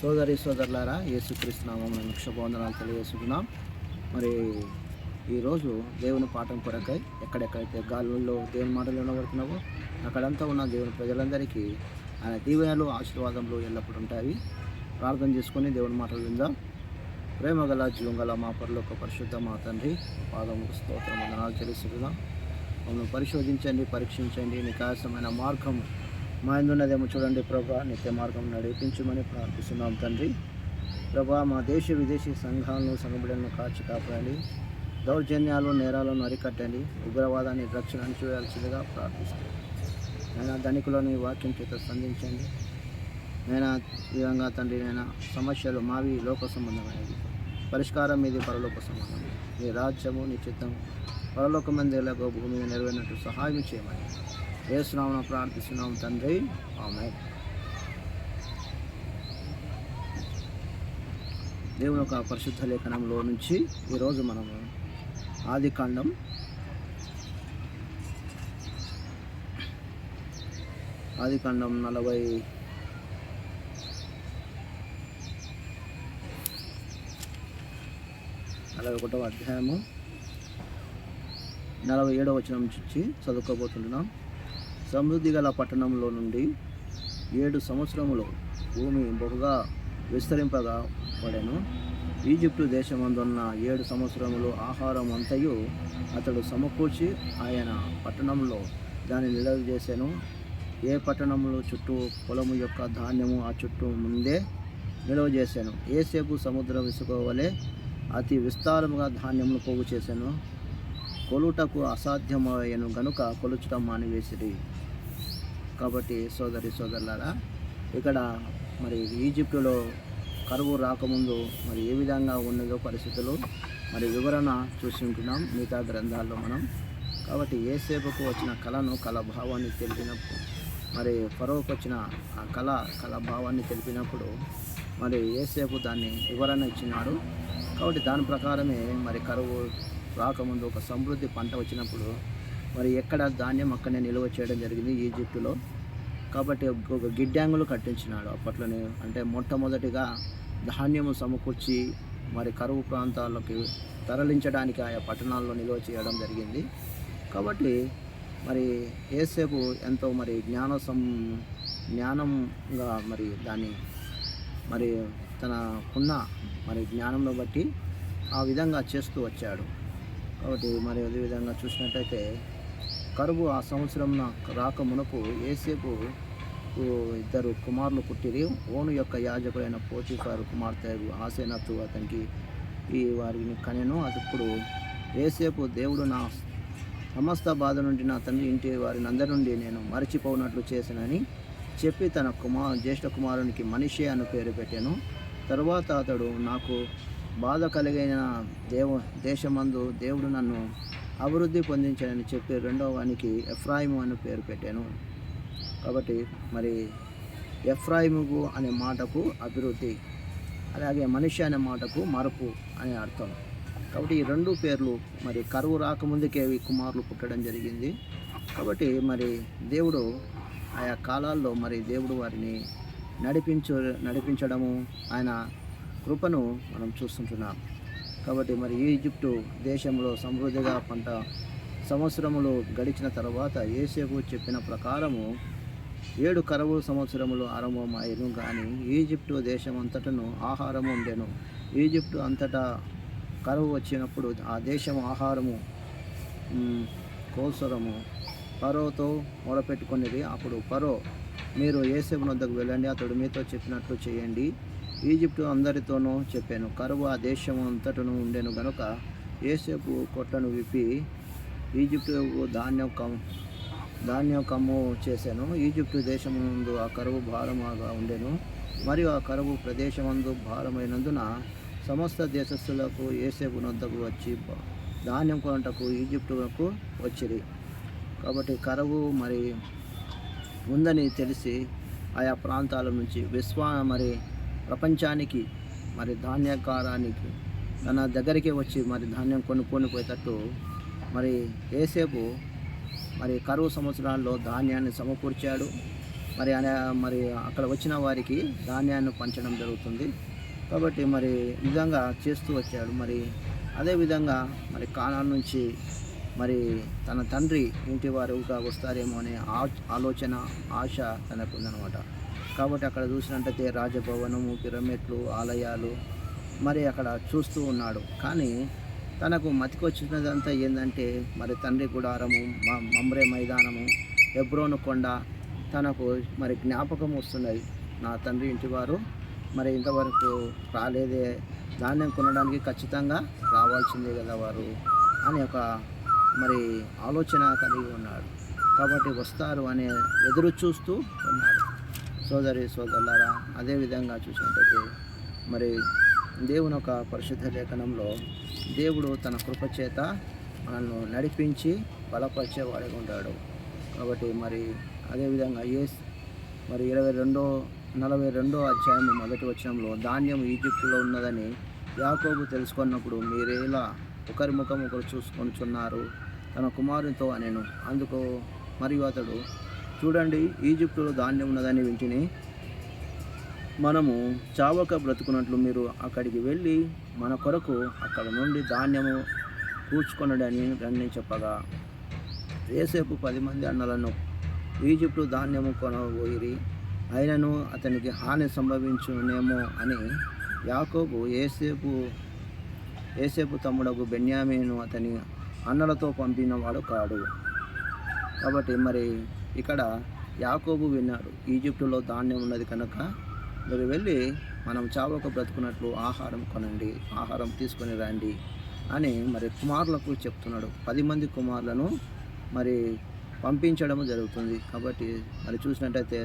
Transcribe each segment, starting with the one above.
సోదరులారా, యేసుక్రీస్తు నామమున శుభవందనాలు తెలియజేస్తున్నాం. మరి ఈరోజు దేవుని పాఠం కొరకై ఎక్కడెక్కడైతే గాలుల్లో దేవుని మాటలు వినబడుతున్నావో అక్కడంతా ఉన్న దేవుని ప్రజలందరికీ ఆయన దీవెనలు ఆశీర్వాదములు ఎల్లప్పుడూ ఉంటాయి. ప్రార్థన చేసుకొని దేవుని మాటలు విందాం. ప్రేమగల జీవంగల మా పరలోక పరిశుద్ధ మా తండ్రి, పాదముకు స్తోత్రం వందనాలు చెల్లిస్తున్నాం. మమ్మల్ని పరిశోధించండి, పరీక్షించండి. నికాసమైన మార్గం మా ఎందున్నదేమో చూడండి ప్రభా. నిత్య మార్గం నడిపించమని ప్రార్థిస్తున్నాం తండ్రి. ప్రభా, మా దేశ విదేశీ సంఘాలను సంఘబిడ్డలను కాచి కాపాడండి. దౌర్జన్యాలు నేరాలను అరికట్టండి. ఉగ్రవాదాన్ని రక్షణ అణచివేయాల్సిందిగా ప్రార్థిస్తాం. నేను ధనికులను వాక్యం చేత సంధించండి. నేను ఈ విధంగా తండ్రి, నేను సమస్యలు మావి లోక సంబంధమైనది, పరిష్కారం మీది పరలోక సంబంధం. నీ రాజ్యము నీ చిత్తము పరలోకమంది ఎలాగో భూమి మీద నెరవేరినట్టు సహాయం చేయమని యేసునామమున ప్రార్థిస్తున్నాం తండ్రి, ఆమేన్. దేవుని యొక్క పరిశుద్ధ లేఖనంలో నుంచి ఈరోజు మనము ఆదికాండం 41వ అధ్యాయము 47వ వచనం నుంచి చదువుకోబోతున్నాం. సమృద్ధి గల పట్టణంలో నుండి 7 సంవత్సరములు భూమి బహుగా విస్తరింపగా పడెను. ఈజిప్టు దేశమందున్న 7 సంవత్సరములు ఆహారం అంతయు అతడు సమకూర్చి ఆయన పట్టణంలో దాన్ని నిల్వ చేశాను. ఏ పట్టణములు చుట్టూ పొలము యొక్క ధాన్యము ఆ చుట్టూ ముందే నిల్వ చేశాను. ఏసేపు సముద్రం ఇసుకోవలే అతి విస్తారముగా ధాన్యమును పోగు చేశాను. కొలుటకు అసాధ్యమయ్యను గనుక కొలుచడం మానివేసిరి. కాబట్టి సోదరులారా, ఇక్కడ మరి ఈజిప్టులో కరువు రాకముందు మరి ఏ విధంగా ఉన్నదో పరిస్థితులు మరి వివరణ చూసి ఉంటున్నాం మిగతా గ్రంథాల్లో మనం. కాబట్టి ఏసేపుకు వచ్చిన కళ భావాన్ని తెలిపినప్పుడు, మరి ఫరోకు వచ్చిన ఆ కళ భావాన్ని తెలిపినప్పుడు మరి ఏసేపు దాన్ని వివరణ ఇచ్చినాడు. కాబట్టి దాని ప్రకారమే మరి కరువు రాకముందు ఒక సమృద్ధి పంట వచ్చినప్పుడు మరి ఎక్కడ ధాన్యం అక్కడనే నిల్వ చేయడం జరిగింది ఈజిప్టులో. కాబట్టి ఒక గిడ్డంగులు కట్టించినాడు అప్పట్లోనే. అంటే మొట్టమొదటిగా ధాన్యము సమకూర్చి మరి కరువు ప్రాంతాల్లోకి తరలించడానికి ఆయా పట్టణాల్లో నిల్వ చేయడం జరిగింది. కాబట్టి మరి యేసేపు ఎంతో మరి జ్ఞానంగా మరి దాన్ని మరి తనకున్న మరి జ్ఞానంలో బట్టి ఆ విధంగా చేస్తూ వచ్చాడు. కాబట్టి మరి అదేవిధంగా చూసినట్టయితే కరువు ఆ సంవత్సరం రాకమునకు యేసేపు 2 కుమారులు పుట్టిరి. ఓను యొక్క యాజకుడైన పోతీఫరు కుమార్తె ఆసెనతు అతనికి వారిని కనెను. అప్పుడు యేసేపు, దేవుడు నా సమస్త బాధ నుండి నా తండ్రి ఇంటి వారిని అందరి నుండి నేను మరచిపోనట్లు చేశానని చెప్పి తన జ్యేష్ఠ కుమారునికి మనిషే అని పేరు పెట్టాను. తరువాత అతడు, నాకు బాధ కలిగిన దేశమందు దేవుడు నన్ను అభివృద్ధి పొందించాడని చెప్పి రెండవ వానికి ఎఫ్రాయిము అని పేరు పెట్టాను. కాబట్టి మరి ఎఫ్రాయిము అనే మాటకు అభివృద్ధి, అలాగే మనిషి అనే మాటకు మరపు అనే అర్థం. కాబట్టి ఈ 2 పేర్లు మరి కరువు రాకముందుకే ఈ కుమారులు పుట్టడం జరిగింది. కాబట్టి మరి దేవుడు ఆయా కాలాల్లో మరి దేవుడు వారిని నడిపించడము, ఆయన కృపను మనం చూస్తుంటున్నాం. కాబట్టి మరి ఈజిప్టు దేశంలో సమృద్ధిగా పంట సంవత్సరములు గడిచిన తర్వాత యేసేపు చెప్పిన ప్రకారము 7 కరువు సంవత్సరములు ఆరంభమయ్యను. కానీ ఈజిప్టు దేశం అంతటను ఆహారము ఉండెను. ఈజిప్టు అంతటా కరువు వచ్చినప్పుడు ఆ దేశం ఆహారము కోసరము ఫరోతో మొరపెట్టుకునేది. అప్పుడు ఫరో, మీరు యేసేపు వద్దకు వెళ్ళండి, అతడు మీతో చెప్పినట్లు చేయండి. ఈజిప్టు అందరితోనూ చెప్పాను. కరువు ఆ దేశం అంతటను ఉండెను గనుక యేసేపు కొట్లను విప్పి ఈజిప్టు ధాన్యం కమ్ము చేశాను. ఈజిప్టు దేశమునందు ఆ కరువు భారముగా ఉండెను. మరియు ఆ కరువు ప్రదేశమందు భారమైనందున సమస్త దేశస్థులకు యేసేపు వద్దకు వచ్చి ధాన్యం కొనుటకు ఈజిప్టుకు వచ్చిరి. కాబట్టి కరువు మరి ఉందని తెలిసి ఆయా ప్రాంతాల నుంచి మరి ప్రపంచానికి మరి ధాన్యకారానికి తన దగ్గరికి వచ్చి మరి ధాన్యం కొనుక్కొని పోయేటట్టు మరి యేసేపు మరి కరువు సంవత్సరాల్లో ధాన్యాన్ని సమకూర్చాడు. మరి మరి అక్కడ వచ్చిన వారికి ధాన్యాన్ని పంచడం జరుగుతుంది. కాబట్టి మరి ఈ విధంగా చేస్తూ వచ్చాడు. మరి అదేవిధంగా మరి కానాను నుంచి మరి తన తండ్రి ఇంటి వారుగా వస్తారేమో అనే ఆలోచన, ఆశ తనకు ఉందన్నమాట. కాబట్టి అక్కడ చూసినట్టయితే రాజభవనము, పిరమిడ్లు, ఆలయాలు మరి అక్కడ చూస్తూ ఉన్నాడు. కానీ తనకు మతికొచ్చినదంతా ఏంటంటే మరి తండ్రి గుడారము, మమ్రే మైదానము, హెబ్రోను కొండ తనకు మరి జ్ఞాపకం వస్తున్నాయి. నా తండ్రి ఇంటివారు మరి ఇంతవరకు రాలేదే, ధాన్యం కొనడానికి ఖచ్చితంగా రావాల్సిందే కదా వారు అని ఒక మరి ఆలోచన కలిగి ఉన్నాడు. కాబట్టి వస్తారు అనే ఎదురు చూస్తూ ఉన్నాడు. సోదరులారా, అదేవిధంగా చూసినట్టయితే మరి దేవుని ఒక పరిశుద్ధ లేఖనంలో దేవుడు తన కృపచేత మనల్ని నడిపించి బలపరిచేవాడిగా ఉంటాడు. కాబట్టి మరి అదేవిధంగా మరి 42 అధ్యాయం 1 వచనంలో ధాన్యం ఈజిప్టులో ఉన్నదని యాకోబు తెలుసుకున్నప్పుడు మీరేలా ఒకరి ముఖం ఒకరు చూసుకొనిచున్నారు తన కుమారునితో అనేను. అందుకు మరియు అతడు, చూడండి, ఈజిప్టులో ధాన్యం ఉన్నదని వింటిని, మనము చావక బ్రతుకున్నట్లు మీరు అక్కడికి వెళ్ళి మన కొరకు అక్కడ నుండి ధాన్యము కూర్చుకొనడని రండి చెప్పగా, యోసేపు 10 మంది అన్నలను ఈజిప్టు ధాన్యము కొనబోయిరి, అయినను అతనికి హాని సంభవించునేమో అని యాకోబు యోసేపు తమ్ముడకు బెన్యామీను అతని అన్నలతో పంపినవాడు కాడు. కాబట్టి మరి ఇక్కడ యాకోబు విన్నాడు, ఈజిప్టులో ధాన్యం ఉన్నది కనుక మీరు వెళ్ళి మనం చావక బ్రతుకున్నట్లు ఆహారం కొనండి, ఆహారం తీసుకొని రండి అని మరి కుమారులకు చెప్తున్నాడు. 10 మంది కుమారులను మరి పంపించడం జరుగుతుంది. కాబట్టి మరి చూసినట్టయితే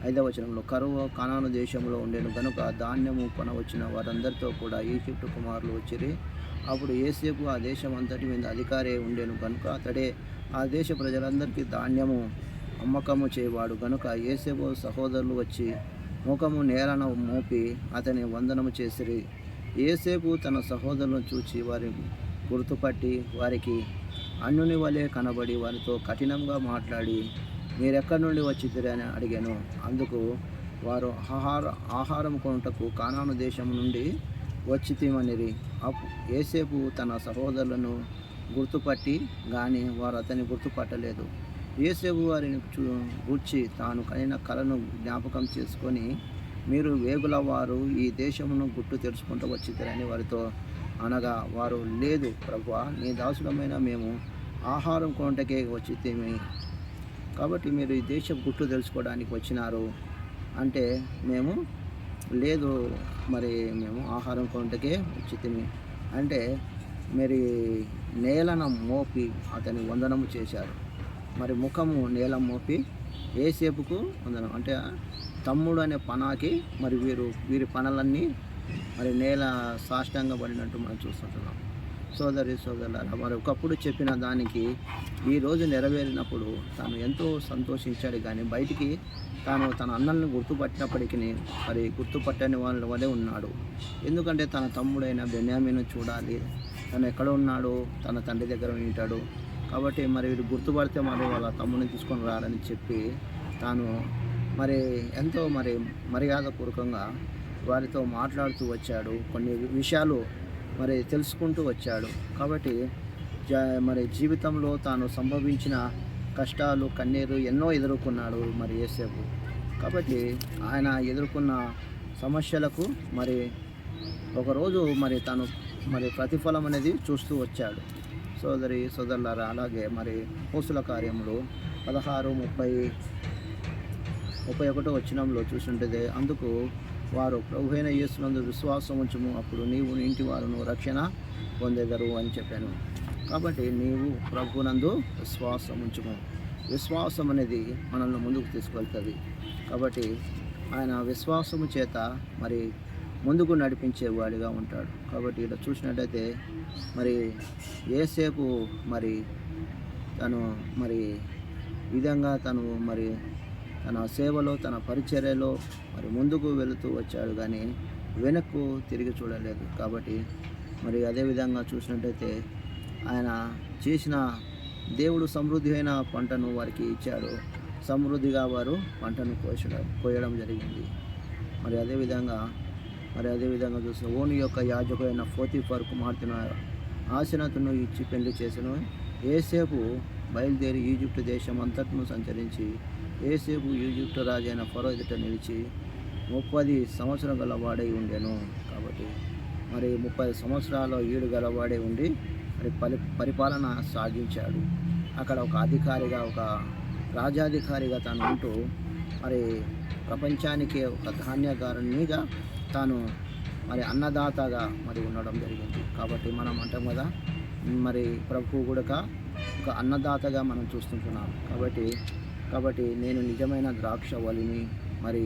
5వ వచనంలో, కరువు కానాను దేశంలో ఉండేను కనుక ధాన్యము కొనవచ్చిన వారందరితో కూడా ఈజిప్టు కుమారులు వచ్చిరి. అప్పుడు యోసేపు ఆ దేశం అంతటి మీద అధికారి ఉండేను కనుక అతడే ఆ దేశ ప్రజలందరికీ ధాన్యము అమ్మకము చేయవాడు కనుక యోసేపు సహోదరులు వచ్చి ముఖము నేలన మోపి అతని వందనము చేసిరి. యోసేపు తన సహోదరులను చూచి వారి గుర్తుపట్టి వారికి అన్యుని వలె కనబడి వారితో కఠినంగా మాట్లాడి, మీరెక్కడి నుండి వచ్చితిరి అని అడిగాను. అందుకు వారు ఆహారం కొనుటకు కానాను దేశం నుండి వచ్చితిమనిరి. యోసేపు తన సహోదరులను గుర్తుపట్టి గాని వారు అతన్ని గుర్తుపట్టలేదు. యోసేపు వారిని గూర్చి తాను కనిన కలను జ్ఞాపకం చేసుకొని, మీరు వేగుల వారు ఈ దేశమును గుట్టు తెలుసుకుంటూ వచ్చిద్దరని వారితో అనగా, వారు, లేదు ప్రభువా, నీ దాసులమైన మేము ఆహారం కొనుటకే వచ్చితిమి. కాబట్టి మీరు ఈ దేశం గుట్టు తెలుసుకోవడానికి వచ్చినారు అంటే మేము, లేదు మరి మేము ఆహారం కొనుటకే వచ్చితిమి అంటే మరి నేలన మోపి అతని వందనము చేశారు. మరి ముఖము నేల మోపి యోసేపుకు వందనం అంటే తమ్ముడు అనే పనాకి మరి వీరి పనులన్నీ మరి నేల సాష్టాంగ పడినట్టు మనం చూస్తుంటున్నాం. సోదరులారా, మరి ఒకప్పుడు చెప్పిన దానికి ఈరోజు నెరవేరినప్పుడు తాను ఎంతో సంతోషించాడు. కానీ బయటికి తాను తన అన్నల్ని గుర్తుపట్టినప్పటికీ మరి గుర్తుపట్టని వాళ్ళ వలె ఉన్నాడు. ఎందుకంటే తన తమ్ముడైన బెన్యామీను చూడాలి, తను ఎక్కడ ఉన్నాడు, తన తండ్రి దగ్గర ఉంటాడు. కాబట్టి మరి వీడు గుర్తుపడితే మరి వాళ్ళ తమ్ముడిని తీసుకొని రారని చెప్పి తాను మరి ఎంతో మరి మర్యాదపూర్వకంగా వారితో మాట్లాడుతూ వచ్చాడు. కొన్ని విషయాలు మరి తెలుసుకుంటూ వచ్చాడు. కాబట్టి మరి జీవితంలో తాను సంభవించిన కష్టాలు, కన్నీరు ఎన్నో ఎదుర్కొన్నాడు మరి యోసేపు. కాబట్టి ఆయన ఎదుర్కొన్న సమస్యలకు మరి ఒకరోజు మరి తను మరి ప్రతిఫలం అనేది చూస్తూ వచ్చాడు. సోదరులారా, అలాగే మరి అపోస్తుల కార్యములు 16:31 వచనంలో చూస్తుంటే, అందుకు వారు, ప్రభువైన యేసునందు విశ్వాసం ఉంచుము, అప్పుడు నీవు నీ ఇంటి వారును రక్షణ పొందెదరు అని చెప్పాను. కాబట్టి నీవు ప్రభువునందు విశ్వాసం ఉంచుము. విశ్వాసం అనేది మనల్ని ముందుకు తీసుకెళ్తుంది. కాబట్టి ఆయన విశ్వాసము చేత మరి ముందుకు నడిపించేవాడిగా ఉంటాడు. కాబట్టి ఇలా చూసినట్టయితే మరి యోసేపు మరి తను మరి విధంగా తను మరి తన సేవలో, తన పరిచర్యలో మరి ముందుకు వెళుతూ వచ్చాడు, కానీ వెనక్కు తిరిగి చూడలేదు. కాబట్టి మరి అదేవిధంగా చూసినట్టయితే ఆయన చేసిన దేవుడు సమృద్ధి అయిన పంటను వారికి ఇచ్చాడు. సమృద్ధిగా వారు పంటను కోయడం జరిగింది. మరి అదేవిధంగా చూసిన ఓని యొక్క యాజకుడైన పోతీఫరు కుమార్తెను ఆసెనతును ఇచ్చి పెళ్లి చేసెను. యోసేపు బయలుదేరి ఈజిప్టు దేశం అంతటను సంచరించి యోసేపు ఈజిప్టు రాజైన ఫరో ఎదుట నిలిచి 30 సంవత్సరం గలవాడై ఉండెను. కాబట్టి మరి 30 సంవత్సరాల ఈడు గలవాడే ఉండి మరి పరిపాలన సాగించాడు. అక్కడ ఒక అధికారిగా, ఒక రాజాధికారిగా తాను ఉంటూ మరి ప్రపంచానికి ఒక ధాన్యగారునిగా తాను మరి అన్నదాతగా మరి ఉండడం జరిగింది. కాబట్టి మనం అంటాం కదా, మరి ప్రభువు కూడా ఒక అన్నదాతగా మనం చూస్తుంటున్నాం. కాబట్టి నేను నిజమైన ద్రాక్షవల్లిని, మరి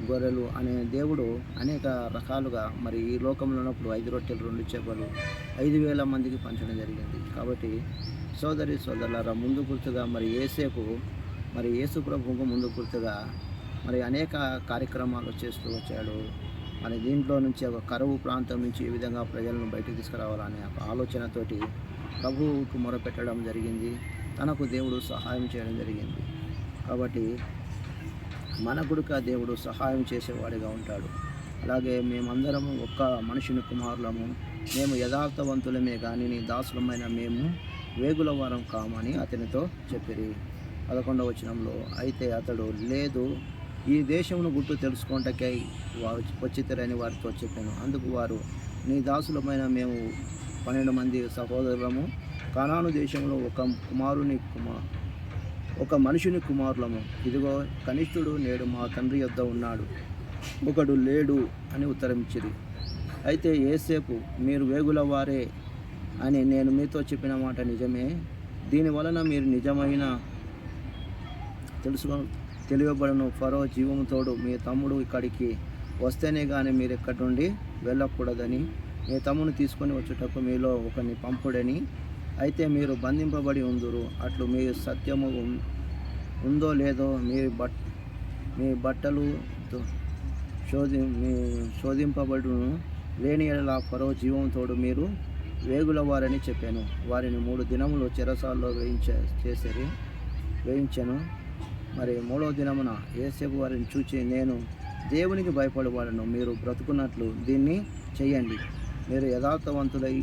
గొర్రెలు అనే దేవుడు అనేక రకాలుగా మరి ఈ లోకంలో ఉన్నప్పుడు 5 రొట్టెలు 2 చేపలు 5,000 మందికి పంచడం జరిగింది. కాబట్టి సోదరులారా, ముందు గుర్తుగా మరి యేసు ప్రభువుకు ముందు గుర్తుగా మరి అనేక కార్యక్రమాలు చేస్తూ వచ్చాడు. మరి దీంట్లో నుంచి ఒక కరువు ప్రాంతం నుంచి ఏ విధంగా ప్రజలను బయటకు తీసుకురావాలనే ఒక ఆలోచనతోటి ప్రభువుకు మొరపెట్టడం జరిగింది. తనకు దేవుడు సహాయం చేయడం జరిగింది. కాబట్టి మన గుడిక దేవుడు సహాయం చేసేవాడిగా ఉంటాడు. అలాగే మేమందరము ఒక్క మనుషుని కుమారులము, మేము యథార్థవంతులమే కానీ నీ దాసులమైన మేము వేగుల వారం కామని అతనితో చెప్పిరి. 11వ వచనంలో, అయితే అతడు లేదు, ఈ దేశమును గుట్టు తెలుసుకొనుటకై వచ్చితిరని వారితో చెప్పాను. అందుకు వారు, నీ దాసులమైన మేము 12 మంది సహోదరులము కానాను దేశంలో ఒక మనుషుని కుమారులము. ఇదిగో కనిష్ఠుడు నేడు మా తండ్రి యొద్ద ఉన్నాడు, ఒకడు లేడు అని ఉత్తరమిచ్చిరి. అయితే యోసేపు, మీరు వేగుల వారే అని నేను మీతో చెప్పిన మాట నిజమే. దీనివలన మీరు నిజమైన తెలియబడను. ఫరో జీవముతోడు మీ తమ్ముడు ఇక్కడికి వస్తేనే కానీ మీరు ఇక్కడి నుండి వెళ్ళకూడదని, మీ తమ్ముని తీసుకొని వచ్చుటకు మీలో ఒకరిని పంపుడని. అయితే మీరు బంధింపబడి ఉందురు. అట్లు మీ సత్యము ఉందో లేదో మీ బట్టలు శోధింపబడును. లేని ఎడల ఫరో జీవంతోడు మీరు వేగుల వారని చెప్పాను. వారిని 3 దినములు చెరసాల్లో వేయించాను. మరి 3వ దినమున యోసేపు వారిని చూచి, నేను దేవునికి భయపడవాడను, మీరు బ్రతుకున్నట్లు దీన్ని చెయ్యండి. మీరు యథార్థవంతులై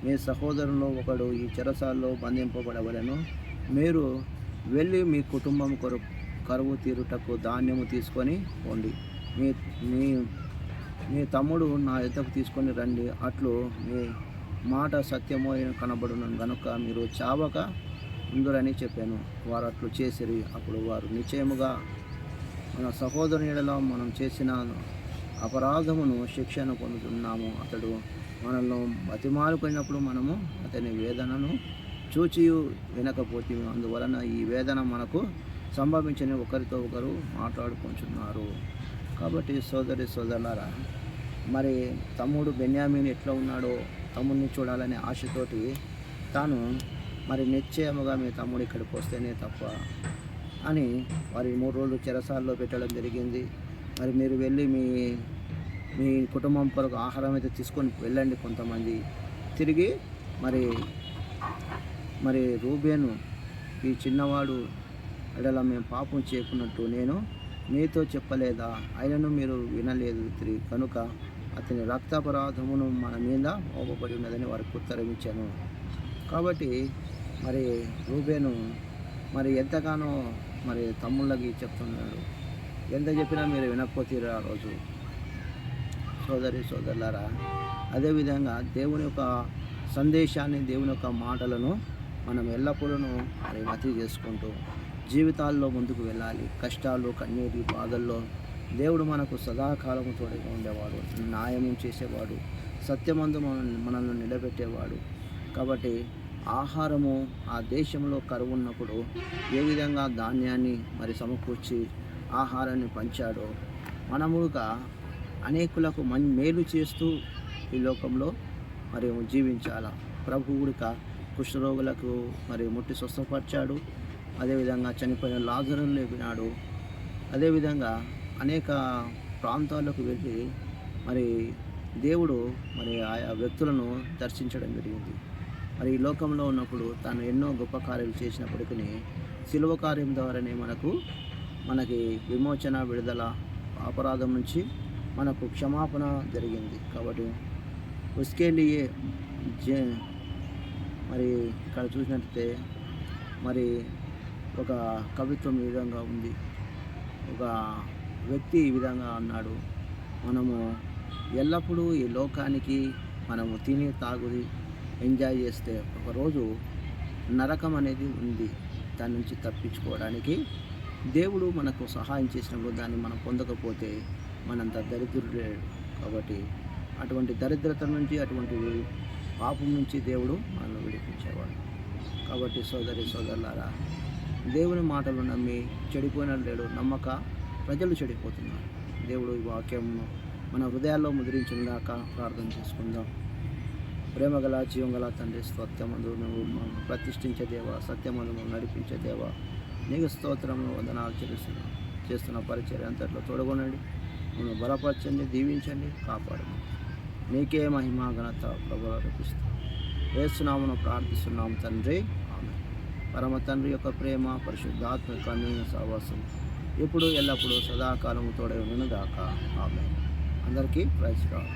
మీ సహోదరుల్లో ఒకడు ఈ చెరసాల్లో బంధింపబడవలను. మీరు వెళ్ళి మీ కుటుంబం కరువు తీరుటకు ధాన్యము తీసుకొని పోండి. మీ తమ్ముడు నా ఎద్దకు తీసుకొని రండి. అట్లు మీ మాట సత్యమో కనబడును గనుక మీరు చావక ఉందురని చెప్పాను. వారు అట్లు చేసిరి. అప్పుడు వారు, నిశ్చయముగా మన సహోదరుని ఎడల మనం చేసిన అపరాధమును శిక్షను పొందుతున్నాము. అతడు మనల్ని బతిమాలుకున్నప్పుడు మనము అతని వేదనను చూచి వినకపోతే, అందువలన ఈ వేదన మనకు సంభవించని ఒకరితో ఒకరు మాట్లాడుకుంటున్నారు. కాబట్టి సోదరులారా, మరి తమ్ముడు బెన్యామీను ఎట్లా ఉన్నాడో తమ్ముడిని చూడాలనే ఆశతోటి తాను మరి నిశ్చయముగా మీ తమ్ముడు ఇక్కడికి వస్తేనే తప్ప అని వారి 3 రోజులు చెరసాల్లో పెట్టడం జరిగింది. మరి మీరు వెళ్ళి మీ కుటుంబం కొరకు ఆహారం అయితే తీసుకొని వెళ్ళండి. కొంతమంది తిరిగి మరి రూబేను, ఈ చిన్నవాడు ఎడల మేము పాపం చేయకున్నట్టు నేను మీతో చెప్పలేదా? అయినను మీరు వినలేదు కనుక అతని రక్తాపరాధమును మన మీద మోపబడి ఉన్నదని వారికి ఉత్తరమిచ్చాను. కాబట్టి మరి రూబేను మరి ఎంతగానో మరి తమ్ముళ్ళకి చెప్తున్నాడు. ఎంత చెప్పినా మీరు వినకపోతే ఆ రోజు. సోదరులారా, అదేవిధంగా దేవుని యొక్క సందేశాన్ని, దేవుని యొక్క మాటలను మనం ఎల్లప్పుడూ మరి మతి చేసుకుంటూ జీవితాల్లో ముందుకు వెళ్ళాలి. కష్టాలు, కన్నీటి, బాధల్లో దేవుడు మనకు సదాకాలము తోడుగా ఉండేవాడు, న్యాయం చేసేవాడు, సత్యమందు మనల్ని నిలబెట్టేవాడు. కాబట్టి ఆహారము ఆ దేశంలో కరువు ఉన్నప్పుడు ఏ విధంగా ధాన్యాన్ని మరి సమకూర్చి ఆహారాన్ని పంచాడో మనముగా అనేకులకు మేలు చేస్తూ ఈ లోకంలో మరి జీవించాల. ప్రభువుడిక కుష్ఠరోగులకు మరి ముట్టి స్వస్థపరిచాడు. అదేవిధంగా చనిపోయిన లాజరును లేపినాడు. అదేవిధంగా అనేక ప్రాంతాలకు వెళ్ళి మరి దేవుడు మరి ఆయా వ్యక్తులను దర్శించడం జరిగింది. మరి ఈ లోకంలో ఉన్నప్పుడు తాను ఎన్నో గొప్ప కార్యాలు చేసినప్పటికీ శిలువ కార్యం ద్వారానే మనకి విమోచన, విడుదల, అపరాధం నుంచి మనకు క్షమాపణ జరిగింది. కాబట్టి ఉస్కేలియే మరి ఇక్కడ చూసినట్లయితే మరి ఒక కవిత్వం ఈ విధంగా ఉంది. ఒక వ్యక్తి ఈ విధంగా అన్నాడు, మనము ఎల్లప్పుడూ ఈ లోకానికి మనము తిని తాగుది ఎంజాయ్ చేస్తే ఒకరోజు నరకం అనేది ఉంది. దాని నుంచి తప్పించుకోవడానికి దేవుడు మనకు సహాయం చేసినప్పుడు దాన్ని మనం పొందకపోతే మనంత దరిద్రుడు లేడు. కాబట్టి అటువంటి దరిద్రత నుంచి, అటువంటి పాపం నుంచి దేవుడు మనల్ని విడిపించేవాడు. కాబట్టి సోదరి సోదరులారా, దేవుని మాటలు నమ్మి చెడిపోయిన లేడు, నమ్మక ప్రజలు చెడిపోతున్నారు. దేవుడు ఈ వాక్యంను మన హృదయాల్లో ముద్రించుగాక. ప్రార్థన చేసుకుందాం. ప్రేమగల జీవంగల తండ్రి, సత్యమందు నువ్వు ప్రతిష్ఠించే దేవ, సత్యమందు నువ్వు నడిపించే దేవ, నీకు స్తోత్రము వందనాలు చేస్తున్న పరిచర్య అంతట్లో తోడుగొనండి. నువ్వు బలపరచండి, దీవించండి, కాపాడండి. నీకే మహిమ ఘనత ప్రభువులు అర్పిస్తాం. యేసునామమున ప్రార్థిస్తున్నాం తండ్రి, ఆమేన్. పరమ తండ్రి యొక్క ప్రేమ, పరిశుద్ధాత్మ యొక్క అన్యోన్య సహవాసం ఇప్పుడు ఎల్లప్పుడూ సదాకాలము తోడై ఉండును గాక. ఆమేన్. అందరికీ ప్రైజ్ లార్డ్.